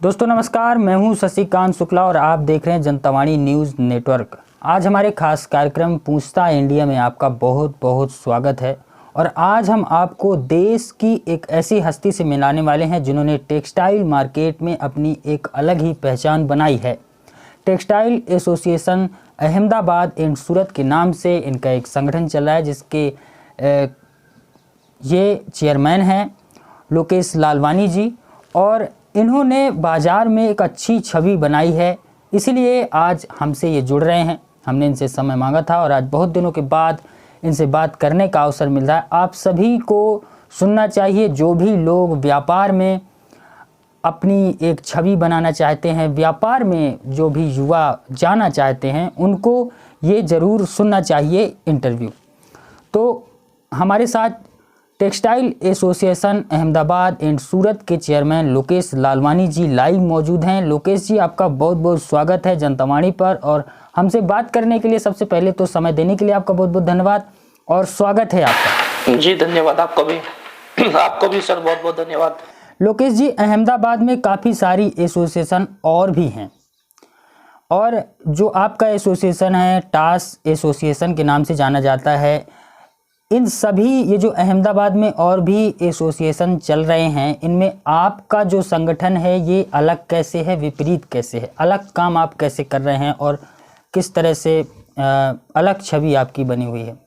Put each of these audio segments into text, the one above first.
दोस्तों नमस्कार, मैं हूं शशिकांत शुक्ला और आप देख रहे हैं जनतावाणी न्यूज़ नेटवर्क। आज हमारे खास कार्यक्रम पूछता इंडिया में आपका बहुत बहुत स्वागत है। और आज हम आपको देश की एक ऐसी हस्ती से मिलाने वाले हैं जिन्होंने टेक्सटाइल मार्केट में अपनी एक अलग ही पहचान बनाई है। टेक्सटाइल एसोसिएशन अहमदाबाद एंड सूरत के नाम से इनका एक संगठन चल रहा है, जिसके ये चेयरमैन हैं लोकेश लालवानी जी, और इन्होंने बाज़ार में एक अच्छी छवि बनाई है। इसीलिए आज हमसे ये जुड़ रहे हैं। हमने इनसे समय मांगा था और आज बहुत दिनों के बाद इनसे बात करने का अवसर मिल रहा है। आप सभी को सुनना चाहिए, जो भी लोग व्यापार में अपनी एक छवि बनाना चाहते हैं, व्यापार में जो भी युवा जाना चाहते हैं, उनको ये ज़रूर सुनना चाहिए इंटरव्यू। तो हमारे साथ टेक्सटाइल एसोसिएशन अहमदाबाद एंड सूरत के चेयरमैन लोकेश लालवानी जी लाइव मौजूद हैं। लोकेश जी, आपका बहुत बहुत स्वागत है जनतावाणी पर, और हमसे बात करने के लिए सबसे पहले तो समय देने के लिए आपका बहुत बहुत धन्यवाद और स्वागत है आपका। जी धन्यवाद, आपको भी सर बहुत बहुत धन्यवाद। लोकेश जी, अहमदाबाद में काफ़ी सारी एसोसिएशन और भी हैं, और जो आपका एसोसिएशन है टास एसोसिएशन के नाम से जाना जाता है। इन सभी ये जो अहमदाबाद में और भी एसोसिएशन चल रहे हैं, इनमें आपका जो संगठन है ये अलग कैसे है, विपरीत कैसे है, अलग काम आप कैसे कर रहे हैं और किस तरह से अलग छवि आपकी बनी हुई है?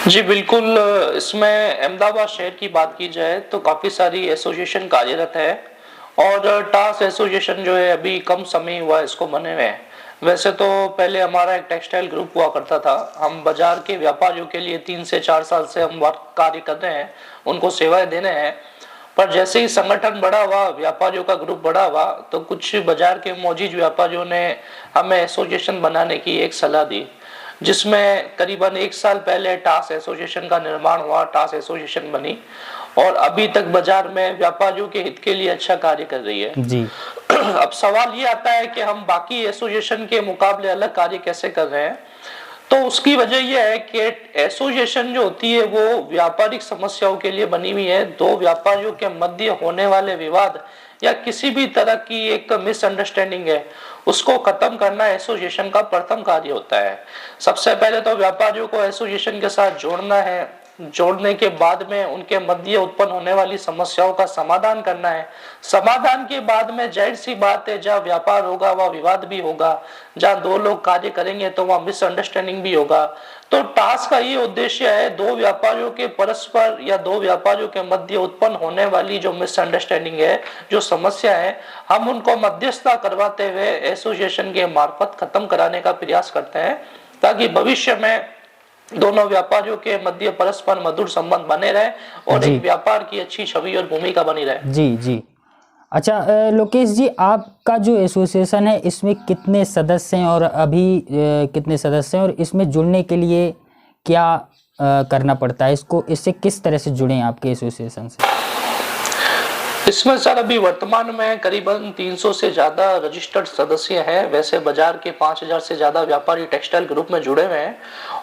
जी बिल्कुल, इसमें अहमदाबाद शहर की बात की जाए तो काफ़ी सारी एसोसिएशन कार्यरत है, और टास एसोसिएशन जो है अभी कम समय हुआ इसको बने हुए हैं। वैसे तो पहले हमारा एक टेक्सटाइल ग्रुप हुआ करता था। हम बाजार के व्यापारियों के लिए 3 से 4 साल से हम कार्य कर रहे हैं, उनको सेवाएं दे रहे हैं। पर जैसे ही संगठन बड़ा हुआ, व्यापारियों का ग्रुप बड़ा हुआ, तो कुछ बाजार के मौजूद व्यापारियों ने हमें एसोसिएशन बनाने की एक सलाह दी, जिसमें करीबन 1 साल पहले टास एसोसिएशन का निर्माण हुआ, टास एसोसिएशन बनी, और अभी तक बाजार में व्यापारियों के हित के लिए अच्छा कार्य कर रही है जी। अब सवाल ये आता है कि हम बाकी एसोसिएशन के मुकाबले अलग कार्य कैसे कर रहे हैं। तो उसकी वजह यह है कि एसोसिएशन जो होती है वो व्यापारिक समस्याओं के लिए बनी हुई है। दो व्यापारियों के मध्य होने वाले विवाद या किसी भी तरह की एक मिसअंडरस्टैंडिंग है, उसको खत्म करना एसोसिएशन का प्रथम कार्य होता है। सबसे पहले तो व्यापारियों को एसोसिएशन के साथ जोड़ना है, जोड़ने के बाद में उनके मध्य उत्पन्न होने वाली समस्याओं का समाधान करना है। समाधान के बाद में जाहिर सी बात है, जहाँ व्यापार होगा वहाँ विवाद भी होगा, जहाँ दो लोग कार्य करेंगे तो वहाँ मिसअंडरस्टैंडिंग भी होगा। तो टास्क का ये उद्देश्य है, दो व्यापारियों के परस्पर या दो व्यापारियों के मध्य उत्पन्न होने वाली जो मिसअंडरस्टैंडिंग है, जो समस्या है, हम उनको मध्यस्थता करवाते हुए एसोसिएशन के मार्फत खत्म कराने का प्रयास करते हैं, ताकि भविष्य में दोनों व्यापारियों के मध्य परस्पर मधुर संबंध बने रहे और एक व्यापार की अच्छी छवि और भूमिका बनी रहे। जी जी। अच्छा लोकेश जी, आपका जो एसोसिएशन है इसमें कितने सदस्य हैं और अभी कितने सदस्य हैं, और इसमें जुड़ने के लिए क्या करना पड़ता है? इससे किस तरह से जुड़े आपके एसोसिएशन से? इसमें सर अभी वर्तमान में करीबन 300 से ज्यादा रजिस्टर्ड सदस्य हैं। वैसे बाजार के 5000 से ज्यादा व्यापारी टेक्सटाइल ग्रुप में जुड़े हुए हैं,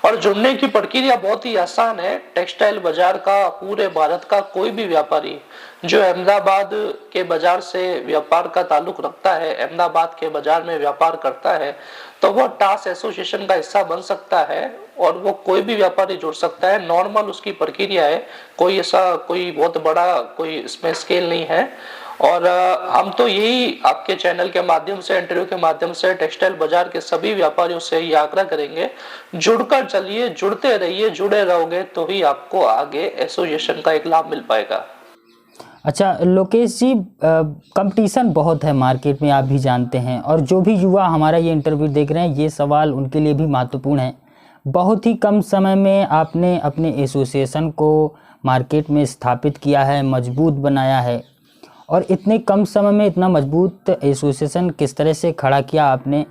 और जुड़ने की प्रक्रिया बहुत ही आसान है। टेक्सटाइल बाजार का पूरे भारत का कोई भी व्यापारी जो अहमदाबाद के बाजार से व्यापार का ताल्लुक रखता है, अहमदाबाद के बाजार में व्यापार करता है, तो वो टास एसोसिएशन का हिस्सा बन सकता है, और वो कोई भी व्यापारी जुड़ सकता है। नॉर्मल उसकी प्रक्रिया है, कोई ऐसा कोई बहुत बड़ा कोई इसमें स्केल नहीं है। और हम तो यही आपके चैनल के माध्यम से, इंटरव्यू के माध्यम से टेक्सटाइल बाजार के सभी व्यापारियों से ये आग्रह करेंगे, जुड़कर चलिए, जुड़ते रहिए, जुड़े रहोगे तो ही आपको आगे एसोसिएशन का एक लाभ मिल पाएगा। अच्छा लोकेश जी, कंपटीशन बहुत है मार्केट में, आप भी जानते हैं, और जो भी युवा हमारा ये इंटरव्यू देख रहे हैं, ये सवाल उनके लिए भी महत्वपूर्ण है। बहुत ही कम समय में आपने अपने एसोसिएशन को मार्केट में स्थापित किया है, मजबूत बनाया है, और इतने कम समय में इतना मजबूत एसोसिएशन किस तरह से खड़ा किया आपने,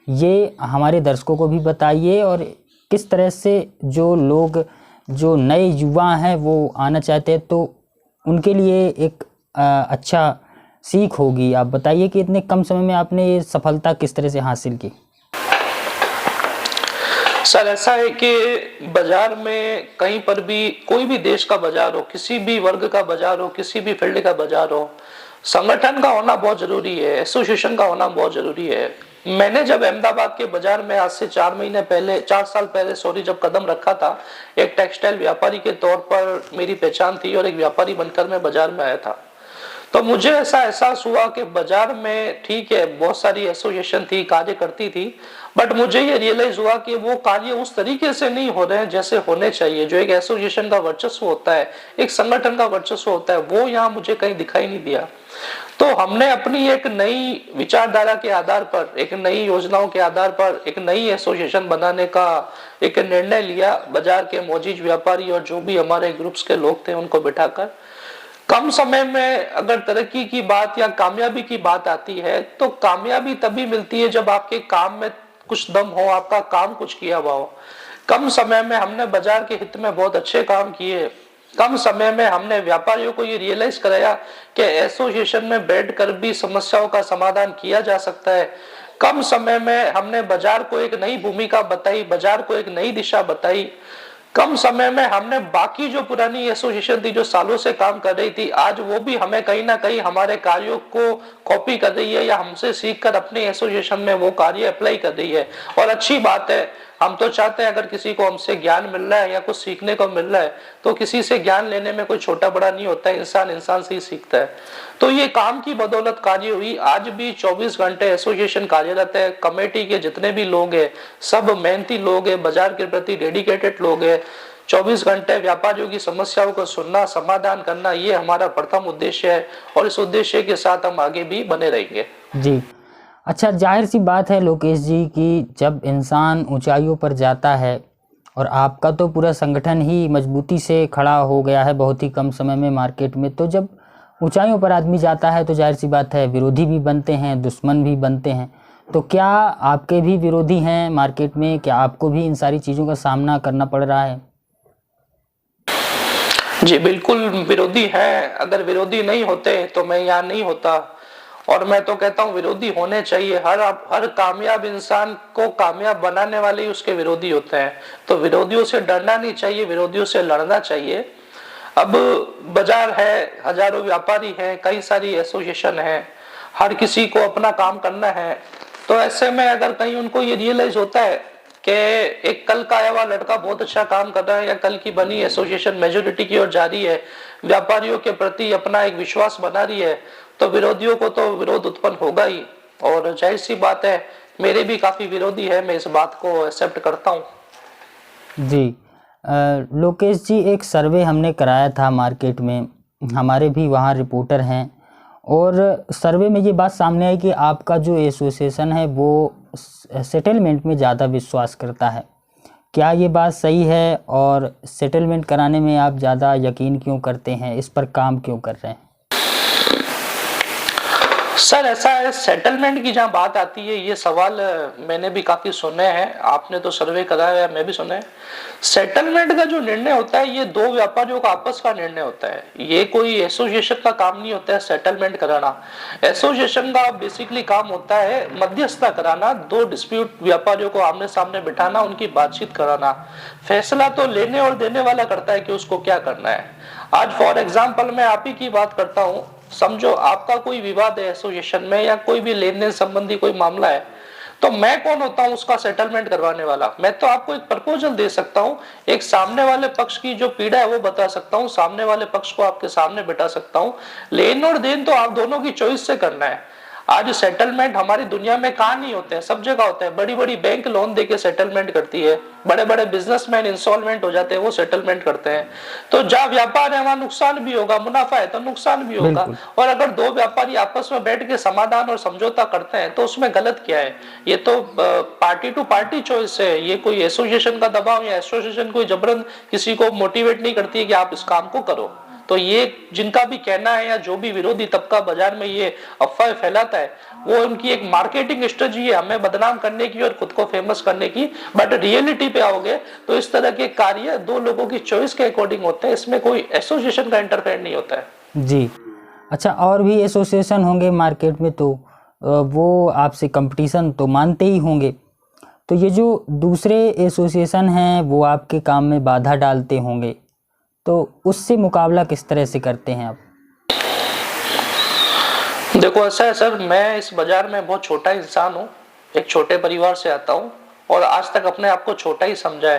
ये हमारे दर्शकों को भी बताइए। और किस तरह से जो लोग, जो नए युवा हैं, वो आना चाहते हैं, तो उनके लिए एक अच्छा सीख होगी। आप बताइए कि इतने कम समय में आपने ये सफलता किस तरह से हासिल की? सर ऐसा है कि बाजार में कहीं पर भी, कोई भी देश का बाजार हो, किसी भी वर्ग का बाजार हो, किसी भी फील्ड का बाजार हो, संगठन का होना बहुत जरूरी है, एसोसिएशन का होना बहुत जरूरी है। मैंने जब अहमदाबाद के बाजार में आज से 4 साल पहले जब कदम रखा था, एक टेक्सटाइल व्यापारी के तौर पर मेरी पहचान थी और एक व्यापारी बनकर मैं बाजार में आया था। तो मुझे ऐसा एहसास हुआ कि बाजार में ठीक है बहुत सारी एसोसिएशन थी, कार्य करती थी, बट मुझे ये रियलाइज हुआ कि वो कार्य उस तरीके से नहीं हो रहे हैं जैसे होने चाहिए। जो एक एसोसिएशन का वर्चस्व होता है, एक संगठन का वर्चस्व होता है, वो यहाँ मुझे कहीं दिखाई नहीं दिया। तो हमने अपनी एक नई विचारधारा के आधार पर, एक नई योजनाओं के आधार पर एक नई एसोसिएशन बनाने का एक निर्णय लिया। बाजार के मौजूद व्यापारी और जो भी हमारे ग्रुप्स के लोग थे उनको बिठाकर कम समय में अगर तरक्की की बात या कामयाबी की बात आती है तो कामयाबी तभी मिलती है जब आपके काम में कुछ दम हो, आपका काम कुछ किया हुआ हो। कम समय में हमने बाजार के हित में बहुत अच्छे काम किए। कम समय में हमने व्यापारियों को ये रियलाइज कराया कि एसोसिएशन में बैठकर भी समस्याओं का समाधान किया जा सकता है। कम समय में हमने बाजार को एक नई भूमिका बताई, बाजार को एक नई दिशा बताई। कम समय में हमने बाकी जो पुरानी एसोसिएशन थी जो सालों से काम कर रही थी, आज वो भी हमें कहीं ना कहीं हमारे कार्यों को कॉपी कर रही है या हमसे सीखकर अपने एसोसिएशन में वो कार्य अप्लाई कर रही है। और अच्छी बात है, हम तो चाहते हैं अगर किसी को हमसे ज्ञान मिल रहा है या कुछ सीखने को मिल रहा है तो किसी से ज्ञान लेने में कोई छोटा बड़ा नहीं होता है, इंसान इंसान से ही सीखता है। तो ये काम की बदौलत कार्य हुई। आज भी 24 घंटे एसोसिएशन कार्यरत है। कमेटी के जितने भी लोग हैं सब मेहनती लोग हैं, बाजार के प्रति डेडिकेटेड लोग हैं। 24 घंटे व्यापारियों की समस्याओं को सुनना, समाधान करना, ये हमारा प्रथम उद्देश्य है और इस उद्देश्य के साथ हम आगे भी बने रहेंगे। जी। अच्छा, जाहिर सी बात है लोकेश जी कि जब इंसान ऊंचाइयों पर जाता है, और आपका तो पूरा संगठन ही मजबूती से खड़ा हो गया है बहुत ही कम समय में मार्केट में, तो जब ऊंचाइयों पर आदमी जाता है तो जाहिर सी बात है विरोधी भी बनते हैं, दुश्मन भी बनते हैं। तो क्या आपके भी विरोधी हैं मार्केट में? क्या आपको भी इन सारी चीज़ों का सामना करना पड़ रहा है? जी बिल्कुल विरोधी हैं। अगर विरोधी नहीं होते तो मैं यहाँ नहीं होता। और मैं तो कहता हूँ विरोधी होने चाहिए। हर कामयाब इंसान को कामयाब बनाने वाले ही उसके विरोधी होते हैं। तो विरोधियों से डरना नहीं चाहिए, विरोधियों से लड़ना चाहिए। अब बाजार है, हजारों व्यापारी हैं, कई सारी एसोसिएशन है, हर किसी को अपना काम करना है। तो ऐसे में अगर कहीं उनको ये रियलाइज होता है कि एक कल का आया हुआ लड़का बहुत अच्छा काम कर रहा है या कल की बनी एसोसिएशन मेजोरिटी की ओर जा रही है, व्यापारियों के प्रति अपना एक विश्वास बना रही है, तो विरोधियों को तो विरोध उत्पन्न होगा ही। और जाहिर सी बात है मेरे भी काफी विरोधी है, मैं इस बात को एक्सेप्ट करता हूँ। जी। लोकेश जी, एक सर्वे हमने कराया था मार्केट में, हमारे भी वहाँ रिपोर्टर हैं, और सर्वे में ये बात सामने आई कि आपका जो एसोसिएशन है वो सेटलमेंट में ज़्यादा विश्वास करता है। क्या ये बात सही है? और सेटलमेंट कराने में आप ज़्यादा यकीन क्यों करते हैं, इस पर काम क्यों कर रहे हैं? सर ऐसा है, सेटलमेंट की जहाँ बात आती है, ये सवाल मैंने भी काफी सुने हैं, आपने तो सर्वे कराया है, मैं भी सुने हैं। सेटलमेंट का जो निर्णय होता है ये दो व्यापारियों का आपस का निर्णय होता है, ये कोई एसोसिएशन का काम नहीं होता है सेटलमेंट कराना। एसोसिएशन का बेसिकली काम होता है मध्यस्थता कराना, दो डिस्प्यूट व्यापारियों को आमने सामने बिठाना, उनकी बातचीत कराना। फैसला तो लेने और देने वाला करता है कि उसको क्या करना है। आज फॉर एग्जाम्पल मैं आप ही की बात करता हूँ, समझो आपका कोई विवाद है एसोसिएशन में या कोई भी लेन देन संबंधी कोई मामला है, तो मैं कौन होता हूं उसका सेटलमेंट करवाने वाला? मैं तो आपको एक प्रपोजल दे सकता हूं, एक सामने वाले पक्ष की जो पीड़ा है वो बता सकता हूं, सामने वाले पक्ष को आपके सामने बिठा सकता हूं। लेन और देन तो आप दोनों की चॉइस से करना है। आज सेटलमेंट हमारी दुनिया में कहाँ नहीं होते हैं, सब जगह होते हैं। बड़ी बड़ी बैंक लोन देके सेटलमेंट करती है, बड़े बड़े बिजनेसमैन इंस्टॉलमेंट हो जाते हैं, वो सेटलमेंट करते हैं। तो जहाँ व्यापार है वहां नुकसान भी होगा, मुनाफा है तो नुकसान भी होगा। और अगर दो व्यापारी आपस में बैठ के समाधान और समझौता करते हैं तो उसमें गलत क्या है? ये तो पार्टी टू पार्टी चॉइस है। ये कोई एसोसिएशन का दबाव या एसोसिएशन कोई जबरन किसी को मोटिवेट नहीं करती है कि आप इस काम को करो। तो ये जिनका भी कहना है या जो भी विरोधी तबका बाजार में ये अफवाह फैलाता है, वो उनकी एक मार्केटिंग स्ट्रेटजी है हमें बदनाम करने की और खुद को फेमस करने की। बट रियलिटी पे आओगे तो इस तरह के कार्य दो लोगों की चॉइस के अकॉर्डिंग होते हैं, इसमें कोई एसोसिएशन का इंटरफेयर नहीं होता है। जी। अच्छा, और भी एसोसिएशन होंगे मार्केट में, तो वो आपसे कंपटीशन तो मानते ही होंगे, तो ये जो दूसरे एसोसिएशन हैं वो आपके काम में बाधा डालते होंगे, तो उससे मुकाबला किस तरह से करते हैं आप? देखो ऐसा है सर, मैं इस बाजार में बहुत छोटा इंसान हूँ, एक छोटे परिवार से आता हूँ और आज तक अपने आप को छोटा ही समझा है।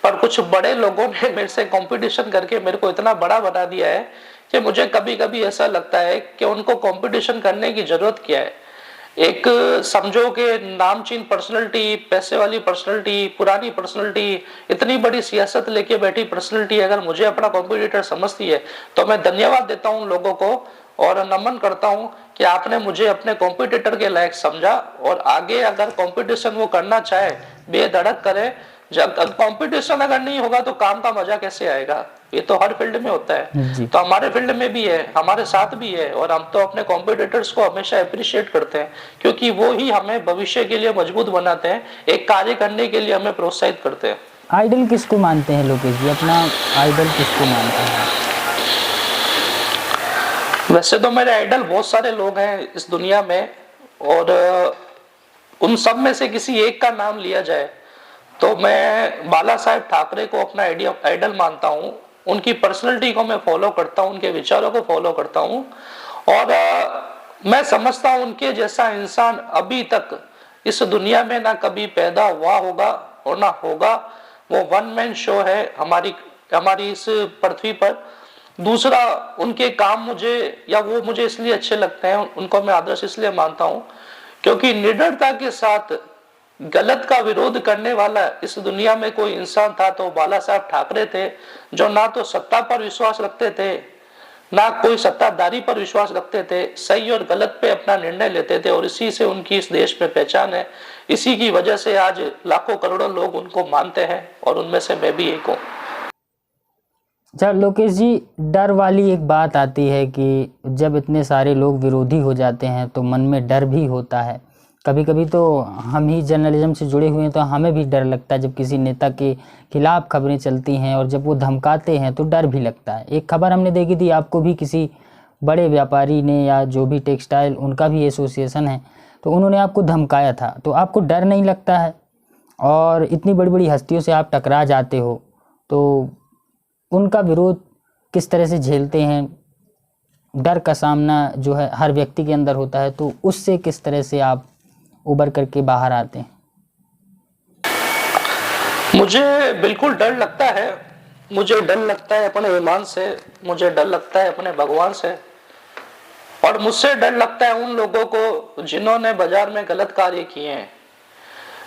पर कुछ बड़े लोगों ने मेरे से कंपटीशन करके मेरे को इतना बड़ा बना दिया है कि मुझे कभी कभी ऐसा लगता है कि उनको कंपटीशन करने की जरूरत क्या है। एक समझो कि नामचीन पर्सनैलिटी, पैसे वाली पर्सनैलिटी, पुरानी पर्सनैलिटी, इतनी बड़ी सियासत लेके बैठी पर्सनैलिटी अगर मुझे अपना कॉम्पिटिटर समझती है तो मैं धन्यवाद देता हूँ लोगों को और नमन करता हूँ कि आपने मुझे अपने कॉम्पिटिटर के लायक समझा। और आगे अगर कंपटीशन वो करना चाहे बेधड़क करे। जब कंपटीशन अगर नहीं होगा तो काम का मजा कैसे आएगा? ये तो हर फील्ड में होता है, जी। तो हमारे फील्ड में भी है, हमारे साथ भी है। और हम तो अपने कॉम्पिटिटर्स को हमेशा अप्रिशिएट करते हैं क्योंकि वो ही हमें भविष्य के लिए मजबूत बनाते हैं, एक कार्य करने के लिए हमें प्रोत्साहित करते हैं। आइडल किसको मानते हैं लोकेश जी? अपना आइडल किसको मानते हैं? वैसे तो मेरे आइडल बहुत सारे लोग हैं इस दुनिया में और उन सब में से किसी एक का नाम लिया जाए तो मैं बाला साहेब ठाकरे को अपना आइडल मानता हूँ। उनकी पर्सनैलिटी को मैं फॉलो करता हूँ, उनके विचारों को फॉलो करता हूँ और मैं समझता हूँ उनके जैसा इंसान अभी तक इस दुनिया में ना कभी पैदा हुआ होगा और ना होगा। वो वन मैन शो है हमारी इस पृथ्वी पर। दूसरा, उनके काम वो मुझे इसलिए अच्छे लगते हैं, उनको मैं आदर्श इसलिए मानता हूँ क्योंकि निडरता के साथ गलत का विरोध करने वाला इस दुनिया में कोई इंसान था तो बाला साहब ठाकरे थे, जो ना तो सत्ता पर विश्वास रखते थे ना कोई सत्ताधारी पर विश्वास रखते थे, सही और गलत पे अपना निर्णय लेते थे और इसी से उनकी इस देश में पहचान है। इसी की वजह से आज लाखों करोड़ों लोग उनको मानते हैं और उनमें से मैं भी एक हूँ। अच्छा लोकेश जी, डर वाली एक बात आती है कि जब इतने सारे लोग विरोधी हो जाते हैं तो मन में डर भी होता है। कभी कभी तो हम ही जर्नलिज्म से जुड़े हुए हैं तो हमें भी डर लगता है जब किसी नेता के खिलाफ खबरें चलती हैं और जब वो धमकाते हैं तो डर भी लगता है। एक खबर हमने देखी थी, आपको भी किसी बड़े व्यापारी ने या जो भी टेक्सटाइल उनका भी एसोसिएशन है तो उन्होंने आपको धमकाया था, तो आपको डर नहीं लगता है? और इतनी बड़ी बड़ी हस्तियों से आप टकरा जाते हो तो उनका विरोध किस तरह से झेलते हैं? डर का सामना जो है हर व्यक्ति के अंदर होता है, तो उससे किस तरह से आप उबर करके बाहर आते हैं? मुझे बिल्कुल डर लगता है। मुझे डर लगता है अपने ईमान से, मुझे डर लगता है अपने भगवान से और मुझसे डर लगता है उन लोगों को जिन्होंने बाजार में गलत कार्य किए हैं।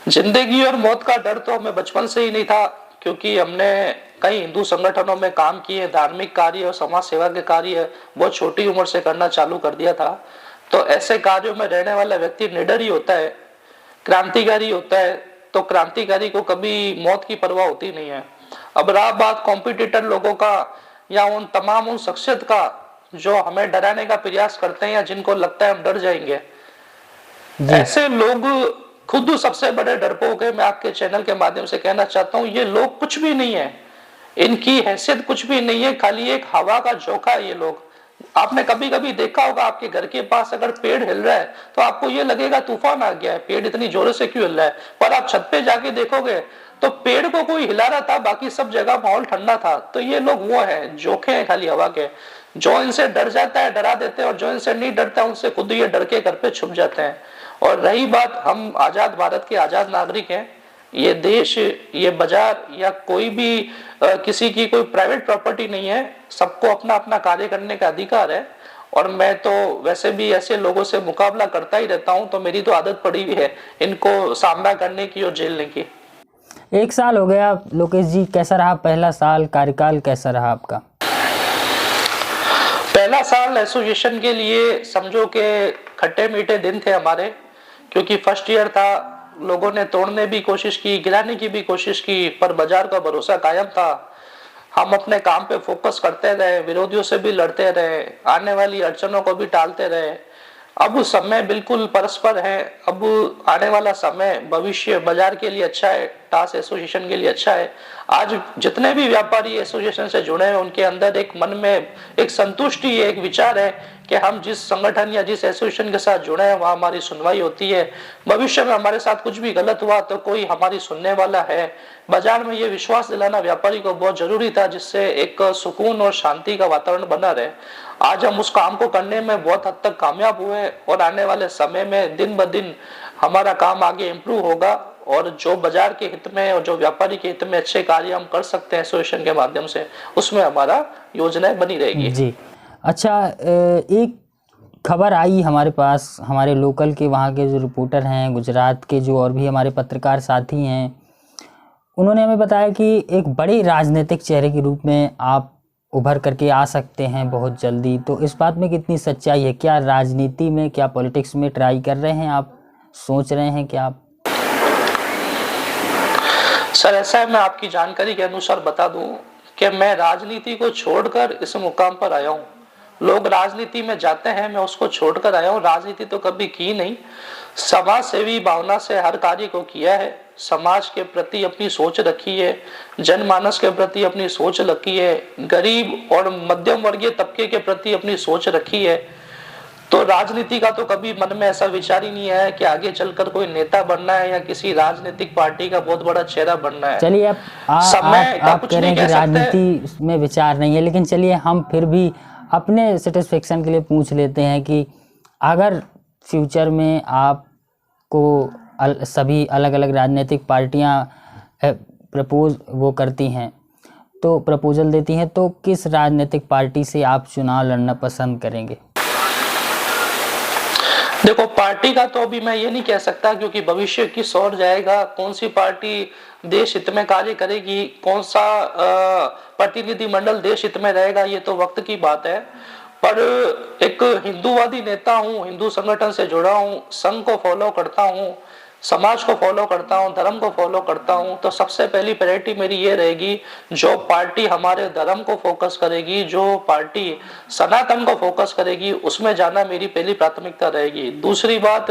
जिंदगी और मौत का डर तो हमें बचपन से ही नहीं था क्योंकि हमने कई हिंदू संगठनों में काम किए, धार्मिक कार्य और समाज सेवा के कार्य बहुत छोटी उम्र से करना चालू कर दिया था। तो ऐसे कार्यों में रहने वाला व्यक्ति निडर ही होता है, क्रांतिकारी होता है। तो क्रांतिकारी को कभी मौत की परवाह होती नहीं है। अब रहा बात कॉम्पिटिटर लोगों का या उन शख्सियत का जो हमें डराने का प्रयास करते हैं या जिनको लगता है हम डर जाएंगे, ऐसे लोग खुद सबसे बड़े डरपोक है। मैं आपके चैनल के माध्यम से कहना चाहता हूँ ये लोग कुछ भी नहीं है, इनकी हैसियत कुछ भी नहीं है, खाली एक हवा का झोंका है ये लोग। आपने कभी कभी देखा होगा आपके घर के पास अगर पेड़ हिल रहा है तो आपको ये लगेगा तूफान आ गया है, पेड़ इतनी जोर से क्यों हिल रहा है, पर आप छत पे जाके देखोगे तो पेड़ को कोई हिला रहा था, बाकी सब जगह माहौल ठंडा था। तो ये लोग वो है जोखे हैं खाली हवा के, जो इनसे डर जाता है डरा देते हैं और जो इनसे नहीं डरता उनसे खुद ये डर के घर पे छुप जाते हैं। और रही बात, हम आजाद भारत के आजाद नागरिक हैं। ये देश, ये बाजार या कोई भी किसी की कोई प्राइवेट प्रॉपर्टी नहीं है, सबको अपना अपना कार्य करने का अधिकार है। और मैं तो वैसे भी ऐसे लोगों से मुकाबला करता ही रहता हूं, तो मेरी तो आदत पड़ी हुई है इनको सामना करने की और झेलने की। 1 साल हो गया लोकेश जी, कैसा रहा पहला साल, कार्यकाल कैसा रहा आपका? पहला साल एसोसिएशन के लिए समझो कि खट्टे मीठे दिन थे हमारे, क्योंकि फर्स्ट ईयर था। लोगों ने तोड़ने भी कोशिश की, गिराने की भी कोशिश की, पर बाजार का भरोसा कायम था। हम अपने काम पे फोकस करते रहे, विरोधियों से भी लड़ते रहे, आने वाली अड़चनों को भी टालते रहे। अब समय बिल्कुल परस्पर है। अब आने वाला समय भविष्य बाजार के लिए अच्छा है, टास एसोसिएशन के लिए अच्छा है। आज जितने भी व्यापारी एसोसिएशन से जुड़े हैं उनके अंदर एक मन में एक संतुष्टि है, एक विचार है कि हम जिस संगठन या जिस एसोसिएशन के साथ जुड़े हैं वहाँ हमारी सुनवाई होती है, भविष्य में हमारे साथ कुछ भी गलत हुआ तो कोई हमारी सुनने वाला है। बाजार में ये विश्वास दिलाना व्यापारी को बहुत जरूरी था, जिससे एक सुकून और शांति का वातावरण बना रहे। आज हम उस काम को करने में बहुत हद तक कामयाब हुए और आने वाले समय में दिन ब दिन हमारा काम आगे इम्प्रूव होगा और जो बाजार के हित में और जो व्यापारी के हित में अच्छे कार्य हम कर सकते हैं एसोसिएशन के माध्यम से, उसमें हमारा योजनाएं बनी रहेगी। जी अच्छा, एक खबर आई हमारे पास, हमारे लोकल के वहाँ के जो रिपोर्टर हैं, गुजरात के जो और भी हमारे पत्रकार साथी हैं, उन्होंने हमें बताया कि एक बड़े राजनीतिक चेहरे के रूप में आप उभर करके आ सकते हैं बहुत जल्दी। तो इस बात में कितनी सच्चाई है? क्या राजनीति में, क्या पॉलिटिक्स में ट्राई कर रहे हैं आप, सोच रहे हैं क्या आप? सर ऐसा है, मैं आपकी जानकारी के अनुसार बता दूं कि मैं राजनीति को छोड़कर इस मुकाम पर आया हूं। लोग राजनीति में जाते हैं, मैं उसको छोड़कर आया हूं। राजनीति तो कभी की नहीं, समाज सेवी भावना से हर कार्य को किया है। समाज के प्रति अपनी सोच रखी है, जनमानस के प्रति अपनी सोच रखी है, गरीब और मध्यम वर्गीय तबके के प्रति अपनी सोच रखी है। तो राजनीति का तो कभी मन में ऐसा विचार ही नहीं है कि आगे चलकर कोई नेता बनना है या किसी राजनीतिक पार्टी का बहुत बड़ा चेहरा बनना है। चलिए आप कह रहे हैं कि राजनीति में विचार नहीं है, लेकिन चलिए हम फिर भी अपने सेटिस्फेक्शन के लिए पूछ लेते हैं कि अगर फ्यूचर में आपको सभी अलग अलग राजनीतिक पार्टियां प्रपोजल देती हैं, तो किस राजनीतिक पार्टी से आप चुनाव लड़ना पसंद करेंगे? देखो, पार्टी का तो अभी मैं ये नहीं कह सकता, क्योंकि भविष्य किस ओर जाएगा, कौन सी पार्टी देश हित में कार्य करेगी, कौन सा प्रतिनिधिमंडल देश हित में रहेगा, ये तो वक्त की बात है। पर एक हिंदूवादी नेता हूँ, हिंदू संगठन से जुड़ा हूँ, संघ को फॉलो करता हूँ, समाज को फॉलो करता हूँ, धर्म को फॉलो करता हूँ, तो सबसे पहली प्रायोरिटी मेरी ये रहेगी, जो पार्टी हमारे धर्म को फोकस करेगी, जो पार्टी सनातन को फोकस करेगी, उसमें जाना मेरी पहली प्राथमिकता रहेगी। दूसरी बात,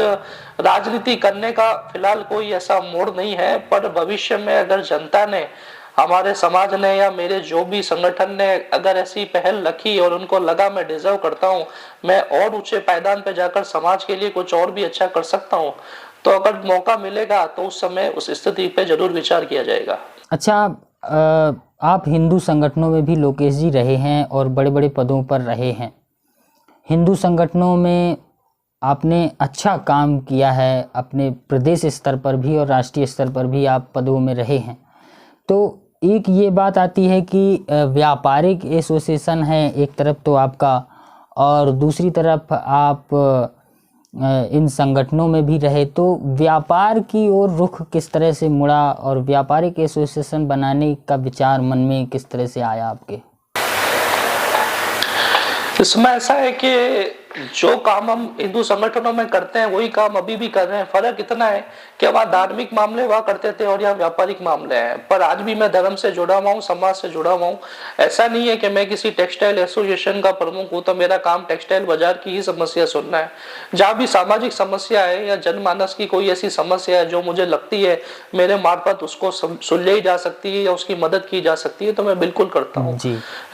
राजनीति करने का फिलहाल कोई ऐसा मोड़ नहीं है, पर भविष्य में अगर जनता ने, हमारे समाज ने या मेरे जो भी संगठन ने अगर ऐसी पहल रखी और उनको लगा मैं डिजर्व करता हूँ, मैं और ऊंचे पायदान पे जाकर समाज के लिए कुछ और भी अच्छा कर सकता हूँ, तो अगर मौका मिलेगा तो उस समय उस स्थिति पे जरूर विचार किया जाएगा। अच्छा, आप हिंदू संगठनों में भी लोकेश जी रहे हैं और बड़े बड़े पदों पर रहे हैं। हिंदू संगठनों में आपने अच्छा काम किया है, अपने प्रदेश स्तर पर भी और राष्ट्रीय स्तर पर भी आप पदों में रहे हैं। तो एक ये बात आती है कि व्यापारिक एसोसिएशन है एक तरफ तो आपका, और दूसरी तरफ आप इन संगठनों में भी रहे, तो व्यापार की ओर रुख किस तरह से मुड़ा और व्यापारिक एसोसिएशन बनाने का विचार मन में किस तरह से आया आपके? इसमें ऐसा है कि जो काम हम हिंदू संगठनों में करते हैं वही काम अभी भी कर रहे हैं। फर्क इतना है कि वहाँ धार्मिक मामले हुआ करते थे और यहाँ व्यापारिक मामले हैं। पर आज भी मैं धर्म से जुड़ा हुआ हूँ, समाज से जुड़ा हुआ हूँ। ऐसा नहीं है कि मैं किसी टेक्सटाइल एसोसिएशन का प्रमुख हूँ तो मेरा काम टेक्सटाइल बाजार की ही समस्या सुनना है। जहाँ भी सामाजिक समस्या है या जनमानस की कोई ऐसी समस्या है जो मुझे लगती है मेरे मार्फत उसको सुलझाई जा सकती है या उसकी मदद की जा सकती है, तो मैं बिल्कुल करता हूँ।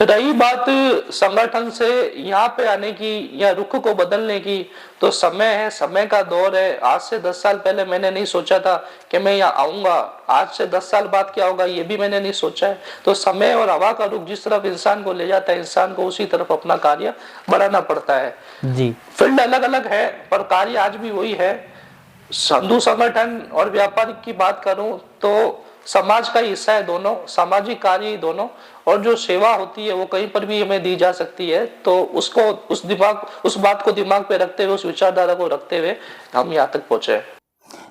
रही बात संगठन से यहाँ पे आने की या रुख को बदलने की, तो समय है, समय का दौर है। आज से 10 साल पहले मैंने नहीं सोचा था कि मैं यहाँ आऊंगा, आज से 10 साल बाद क्या होगा ये भी मैंने नहीं सोचा है। तो समय और हवा का रुख जिस तरफ इंसान को ले जाता है, इंसान को उसी तरफ अपना कार्य बढ़ाना पड़ता है। जी, फील्ड अलग अलग है पर कार्य आज भी वही है। हिंदू संगठन और व्यापारिक की बात करूं तो समाज का हिस्सा है दोनों, सामाजिक कार्य ही दोनों, और जो सेवा होती है वो कहीं पर भी हमें दी जा सकती है। तो उसको उस बात को दिमाग पे रखते हुए, उस विचारधारा को रखते हुए हम यहाँ तक पहुंचे।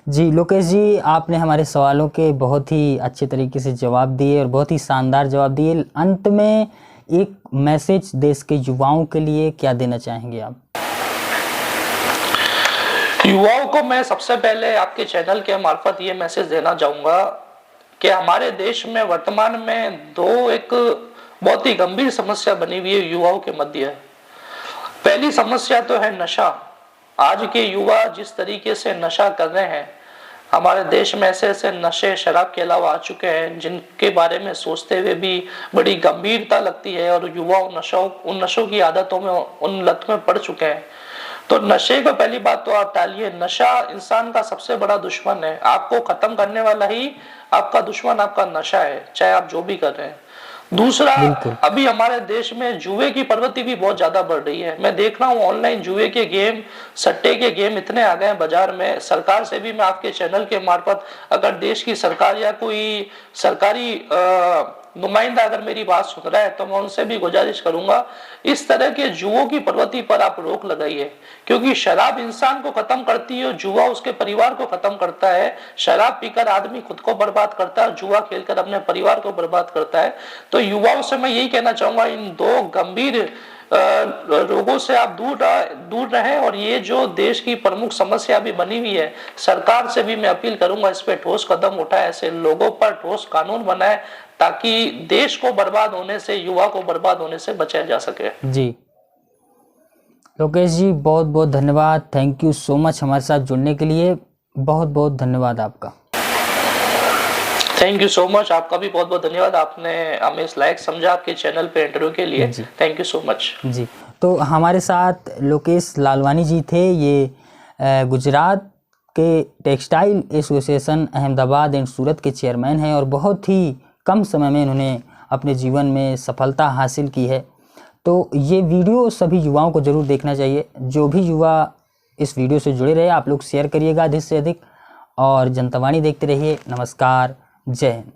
जी लोकेश जी, आपने हमारे सवालों के बहुत ही अच्छे तरीके से जवाब दिए और बहुत ही शानदार जवाब दिए। अंत में एक मैसेज देश के युवाओं के लिए क्या देना चाहेंगे आप? युवाओं को मैं सबसे पहले आपके चैनल के मार्फत ये मैसेज देना चाहूंगा कि हमारे देश में वर्तमान में एक बहुत ही गंभीर समस्या बनी हुई है युवाओं के मध्य। पहली समस्या तो है नशा। आज के युवा जिस तरीके से नशा कर रहे हैं, हमारे देश में ऐसे ऐसे नशे शराब के अलावा आ चुके हैं जिनके बारे में सोचते हुए भी बड़ी गंभीरता लगती है, और युवा उन नशों की आदतों में, उन लत में पड़ चुके हैं। तो नशे को पहली बात तो आप टालिए। नशा इंसान का सबसे बड़ा दुश्मन है। आपको खत्म करने वाला ही आपका दुश्मन आपका नशा है, चाहे आप जो भी कर रहे हैं। दूसरा, अभी हमारे देश में जुए की प्रवृत्ति भी बहुत ज्यादा बढ़ रही है। मैं देख रहा हूँ ऑनलाइन जुए के गेम, सट्टे के गेम इतने आ गए हैं बाजार में। सरकार से भी मैं आपके चैनल के मार्फत, अगर देश की सरकार या कोई सरकारी नुमाइंदा अगर मेरी बात सुन रहा है, तो मैं उनसे भी गुजारिश करूंगा, इस तरह के जुओं की प्रवृत्ति पर आप रोक लगाइए। क्योंकि शराब इंसान को खत्म करती है, जुआ उसके परिवार को खत्म करता है। शराब पीकर आदमी खुद को बर्बाद करता है, जुआ खेलकर अपने परिवार को बर्बाद करता है। तो युवाओं से मैं यही कहना चाहूंगा, इन दो गंभीर रोगों से आप दूर रहें। और ये जो देश की प्रमुख समस्या भी बनी हुई है, सरकार से भी मैं अपील करूंगा इस पे ठोस कदम उठाए, ऐसे लोगों पर ठोस कानून बनाए, ताकि देश को बर्बाद होने से, युवा को बर्बाद होने से बचाया जा सके। जी लोकेश जी, बहुत बहुत धन्यवाद। थैंक यू सो मच हमारे साथ जुड़ने के लिए। बहुत बहुत धन्यवाद आपका। Thank you so much. आपका भी बहुत बहुत धन्यवाद। आपने हमें इस लायक समझा आपके चैनल पे इंटरव्यू के लिए। Thank you so much. जी, तो हमारे साथ लोकेश लालवानी जी थे। ये गुजरात के टेक्सटाइल एसोसिएशन अहमदाबाद एंड सूरत के चेयरमैन हैं, और बहुत ही कम समय में इन्होंने अपने जीवन में सफलता हासिल की है। तो ये वीडियो सभी युवाओं को ज़रूर देखना चाहिए। जो भी युवा इस वीडियो से जुड़े रहे, आप लोग शेयर करिएगा अधिक से अधिक, और जनता वाणी देखते रहिए। नमस्कार, जय हिंद।